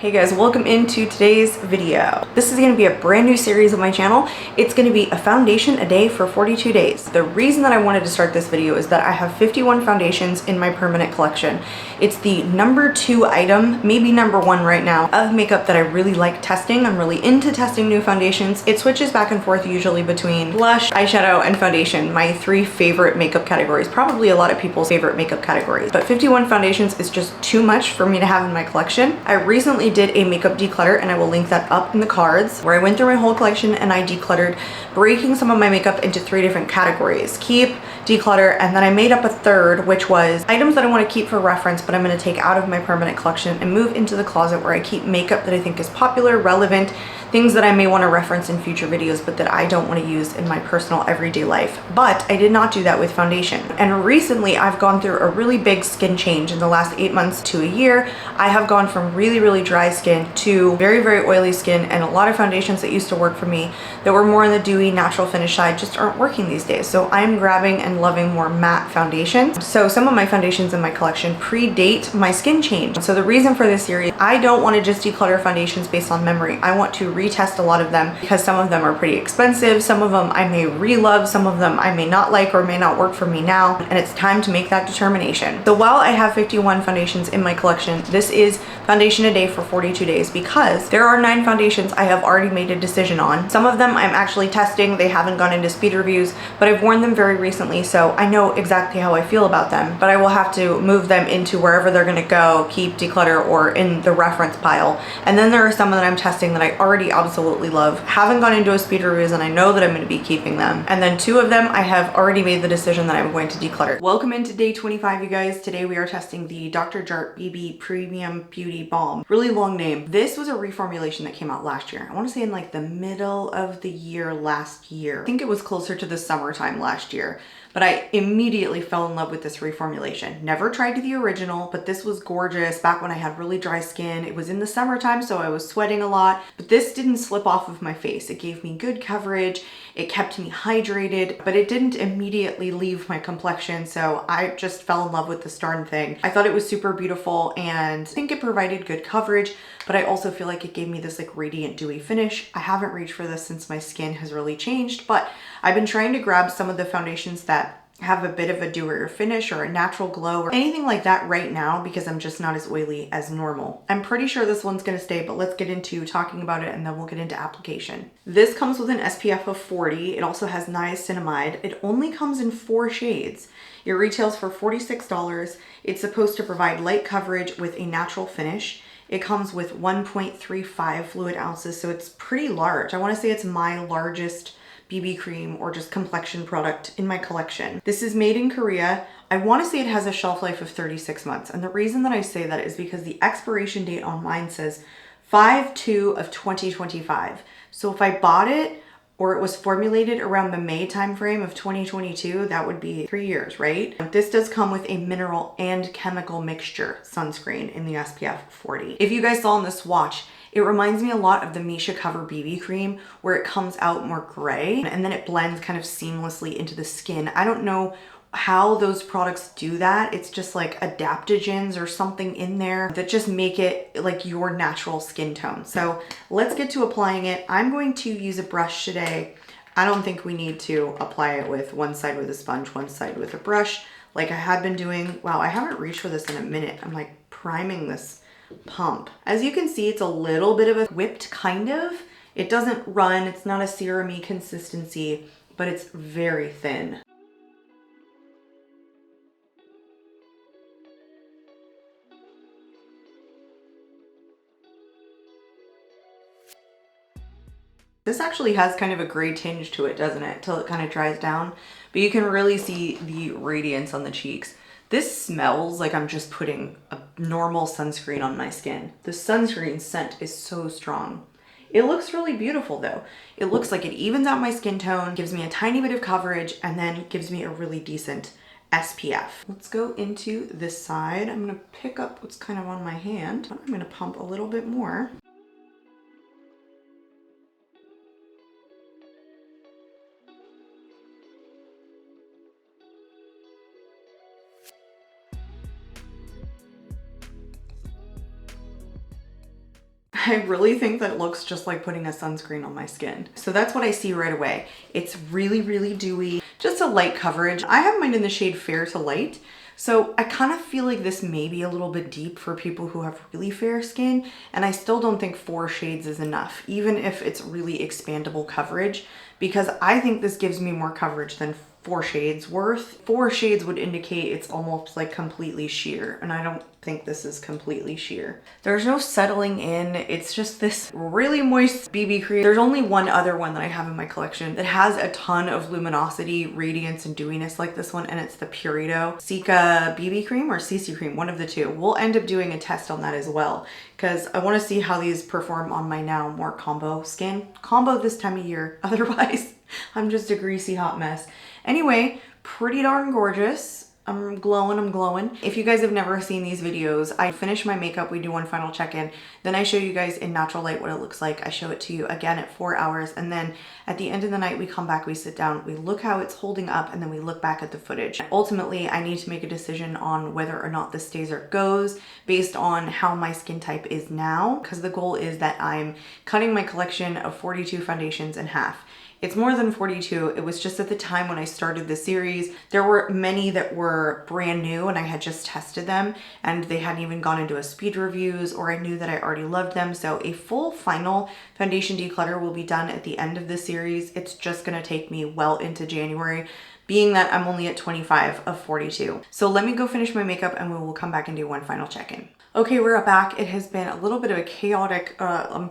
Hey guys, welcome into today's video. This is going to be a brand new series on my channel. It's going to be a foundation a day for 42 days. The reason that I wanted to start this video is that I have 51 foundations in my permanent collection. It's the number 2 item, maybe number 1 right now, of makeup that I really like testing. I'm really into testing new foundations. It switches back and forth usually between blush, eyeshadow, and foundation, my 3 favorite makeup categories, probably a lot of people's favorite makeup categories. But 51 foundations is just too much for me to have in my collection. I recently did a makeup declutter, and I will link that up in the cards, where I went through my whole collection and I decluttered, breaking some of my makeup into 3 different categories: keep, declutter, and then I made up a third, which was items that I want to keep for reference but I'm going to take out of my permanent collection and move into the closet, where I keep makeup that I think is popular, relevant, things that I may want to reference in future videos but that I don't want to use in my personal everyday life. But I did not do that with foundation. And recently I've gone through a really big skin change. In the last 8 months to a year, I have gone from really dry skin to very oily skin, and a lot of foundations that used to work for me that were more on the dewy natural finish side just aren't working these days. So I'm grabbing and loving more matte foundations. So some of my foundations in my collection predate my skin change. So the reason for this series, I don't want to just declutter foundations based on memory. I want to retest a lot of them because some of them are pretty expensive. Some of them I may re-love, some of them I may not like or may not work for me now, and it's time to make that determination. So while I have 51 foundations in my collection, this is foundation a day for 42 days because there are 9 foundations I have already made a decision on. Some of them I'm actually testing. They haven't gone into speed reviews, but I've worn them very recently, so I know exactly how I feel about them. But I will have to move them into wherever they're going to go, keep, declutter, or in the reference pile. And then there are some that I'm testing that I already absolutely love, haven't gone into a speed reviews, and I know that I'm going to be keeping them. And then 2 of them I have already made the decision that I'm going to declutter. Welcome into day 25, you guys. Today we are testing the Dr. Jart BB Premium Beauty Balm. Really long name. This was a reformulation that came out last year. I want to say in like the middle of the year last year. I think it was closer to the summertime last year. But I immediately fell in love with this reformulation. Never tried the original, but this was gorgeous back when I had really dry skin. It was in the summertime, so I was sweating a lot, but this didn't slip off of my face. It gave me good coverage. It kept me hydrated, but it didn't immediately leave my complexion, so I just fell in love with this darn thing. I thought it was super beautiful, and I think it provided good coverage, but I also feel like it gave me this like radiant dewy finish. I haven't reached for this since my skin has really changed, but I've been trying to grab some of the foundations that have a bit of a dewier finish or a natural glow or anything like that right now because I'm just not as oily as normal. I'm pretty sure this one's gonna stay, but let's get into talking about it and then we'll get into application. This comes with an SPF of 40. It also has niacinamide. It only comes in 4 shades. It retails for $46. It's supposed to provide light coverage with a natural finish. It comes with 1.35 fluid ounces, so it's pretty large. I wanna say it's my largest BB cream or just complexion product in my collection. This is made in Korea. I want to say it has a shelf life of 36 months. And the reason that I say that is because the expiration date on mine says 5/2 of 2025. So if I bought it or it was formulated around the May timeframe of 2022, that would be 3 years, right? This does come with a mineral and chemical mixture sunscreen in the SPF 40. If you guys saw in the swatch, it reminds me a lot of the Misha Cover BB cream, where it comes out more gray and then it blends kind of seamlessly into the skin. I don't know how those products do that. It's just like adaptogens or something in there that just make it like your natural skin tone. So let's get to applying it. I'm going to use a brush today. I don't think we need to apply it with one side with a sponge, one side with a brush, like I had been doing. Wow, I haven't reached for this in a minute. I'm like priming this pump. As you can see, it's a little bit of a whipped kind of. It doesn't run, it's not a serum-y consistency, but it's very thin. This actually has kind of a gray tinge to it, doesn't it? Till it kind of dries down, but you can really see the radiance on the cheeks. This smells like I'm just putting a normal sunscreen on my skin. The sunscreen scent is so strong. It looks really beautiful though. It looks like it evens out my skin tone, gives me a tiny bit of coverage, and then gives me a really decent SPF. Let's go into this side. I'm gonna pick up what's kind of on my hand. I'm gonna pump a little bit more. I really think that it looks just like putting a sunscreen on my skin. So that's what I see right away. It's really, really dewy, just a light coverage. I have mine in the shade Fair to Light. So I kind of feel like this may be a little bit deep for people who have really fair skin, and I still don't think 4 shades is enough, even if it's really expandable coverage, because I think this gives me more coverage than 4 shades worth. 4 shades would indicate it's almost like completely sheer, and I don't think this is completely sheer. There's no settling in. It's just this really moist BB cream. There's only one other one that I have in my collection that has a ton of luminosity, radiance, and dewiness like this one, and it's the Purito Cica BB cream or CC cream, one of the two. We'll end up doing a test on that as well, because I want to see how these perform on my now more combo skin. Combo this time of year, otherwise I'm just a greasy hot mess. Anyway, pretty darn gorgeous. I'm glowing, I'm glowing. If you guys have never seen these videos, I finish my makeup, we do one final check-in, then I show you guys in natural light what it looks like. I show it to you again at 4 hours, and then at the end of the night, we come back, we sit down, we look how it's holding up, and then we look back at the footage. Ultimately, I need to make a decision on whether or not this stays or goes based on how my skin type is now, because the goal is that I'm cutting my collection of 42 foundations in half. It's more than 42. It was just at the time when I started the series, there were many that were brand new and I had just tested them and they hadn't even gone into a speed reviews, or I knew that I already loved them. So a full final foundation declutter will be done at the end of the series. It's just gonna take me well into January, being that I'm only at 25 of 42. So let me go finish my makeup and we will come back and do one final check-in. Okay, we're back. It has been a little bit of a chaotic,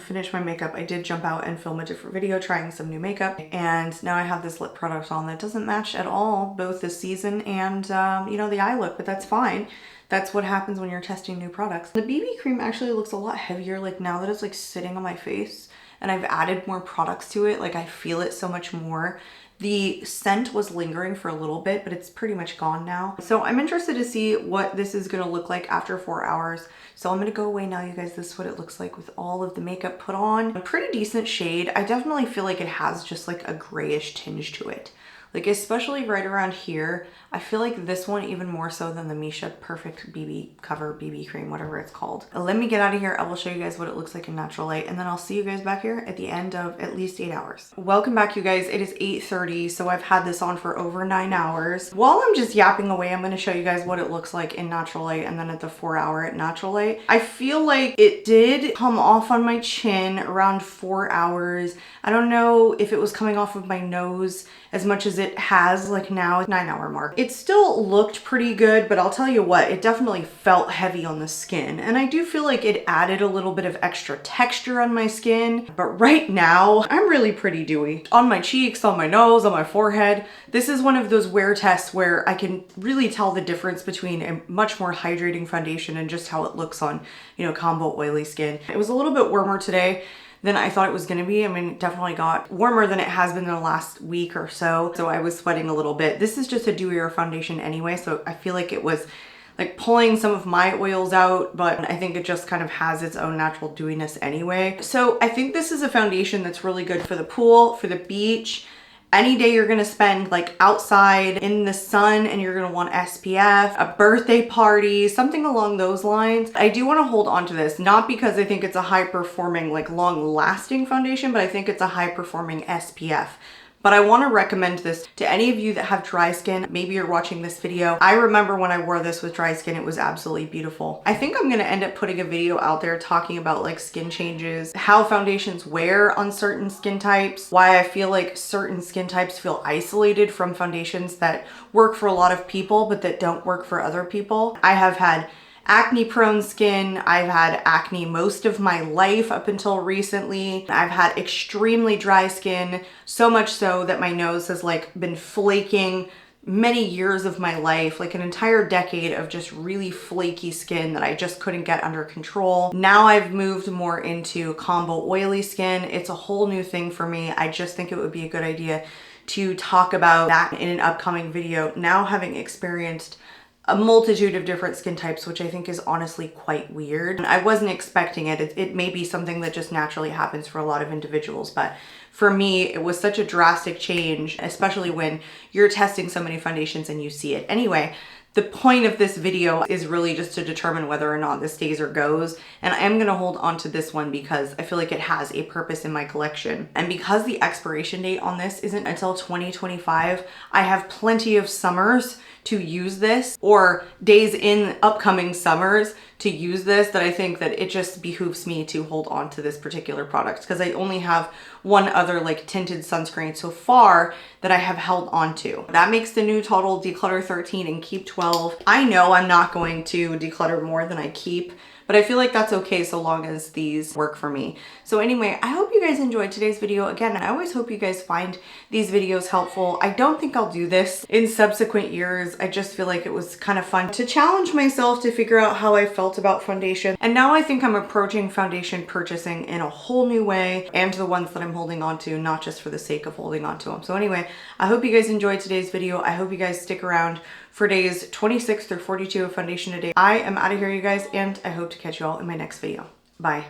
finished my makeup. I did jump out and film a different video trying some new makeup, and now I have this lip product on that doesn't match at all, both this season and, you know, the eye look, but that's fine. That's what happens when you're testing new products. The BB cream actually looks a lot heavier, like now that it's like sitting on my face and I've added more products to it, like I feel it so much more. The scent was lingering for a little bit, but it's pretty much gone now. So I'm interested to see what this is gonna look like after 4 hours. So I'm gonna go away now, you guys. This is what it looks like with all of the makeup put on. A pretty decent shade. I definitely feel like it has just like a grayish tinge to it. Like especially right around here, I feel like this one even more so than the Misha Perfect BB Cover BB Cream, whatever it's called. Let me get out of here. I will show you guys what it looks like in natural light, and then I'll see you guys back here at the end of at least 8 hours. Welcome back, you guys. It is 8:30, so I've had this on for over 9 hours. While I'm just yapping away, I'm gonna show you guys what it looks like in natural light and then at the 4 hour at natural light. I feel like it did come off on my chin around 4 hours. I don't know if it was coming off of my nose as much as it has like now at 9 hour mark. It still looked pretty good, but I'll tell you what, it definitely felt heavy on the skin. And I do feel like it added a little bit of extra texture on my skin. But right now, I'm really pretty dewy. On my cheeks, on my nose, on my forehead. This is one of those wear tests where I can really tell the difference between a much more hydrating foundation and just how it looks on, you know, combo oily skin. It was a little bit warmer today than I thought it was gonna be. I mean, it definitely got warmer than it has been in the last week or so. So I was sweating a little bit. This is just a dewier foundation anyway, so I feel like it was like pulling some of my oils out, but I think it just kind of has its own natural dewiness anyway. So I think this is a foundation that's really good for the pool, for the beach, any day you're gonna spend like outside in the sun and you're gonna want SPF, a birthday party, something along those lines. I do wanna hold on to this, not because I think it's a high performing, like long lasting foundation, but I think it's a high performing SPF. But I wanna recommend this to any of you that have dry skin. Maybe you're watching this video. I remember when I wore this with dry skin, it was absolutely beautiful. I think I'm gonna end up putting a video out there talking about like skin changes, how foundations wear on certain skin types, why I feel like certain skin types feel isolated from foundations that work for a lot of people, but that don't work for other people. I have had acne prone skin. I've had acne most of my life up until recently. I've had extremely dry skin, so much so that my nose has like been flaking many years of my life, like an entire decade of just really flaky skin that I just couldn't get under control. Now I've moved more into combo oily skin. It's a whole new thing for me. I just think it would be a good idea to talk about that in an upcoming video. Now having experienced a multitude of different skin types, which I think is honestly quite weird. I wasn't expecting it. It may be something that just naturally happens for a lot of individuals, but for me, it was such a drastic change, especially when you're testing so many foundations and you see it. Anyway, The point of this video is really just to determine whether or not this stays or goes. And I am gonna hold on to this one because I feel like it has a purpose in my collection. And because the expiration date on this isn't until 2025, I have plenty of summers to use this, or days in upcoming summers to use this, that I think that it just behooves me to hold on to this particular product, because I only have one other like tinted sunscreen so far that I have held on to. That makes the new total declutter 13 and keep 12. I know I'm not going to declutter more than I keep, but I feel like that's okay so long as these work for me. So anyway, I hope you guys enjoyed today's video. Again, I always hope you guys find these videos helpful. I don't think I'll do this in subsequent years. I just feel like it was kind of fun to challenge myself to figure out how I felt about foundation. And now I think I'm approaching foundation purchasing in a whole new way, and the ones that I'm holding on to, not just for the sake of holding on to them. So anyway, I hope you guys enjoyed today's video. I hope you guys stick around for days 26 through 42 of foundation a day. I am out of here, you guys, and I hope to catch you all in my next video. Bye.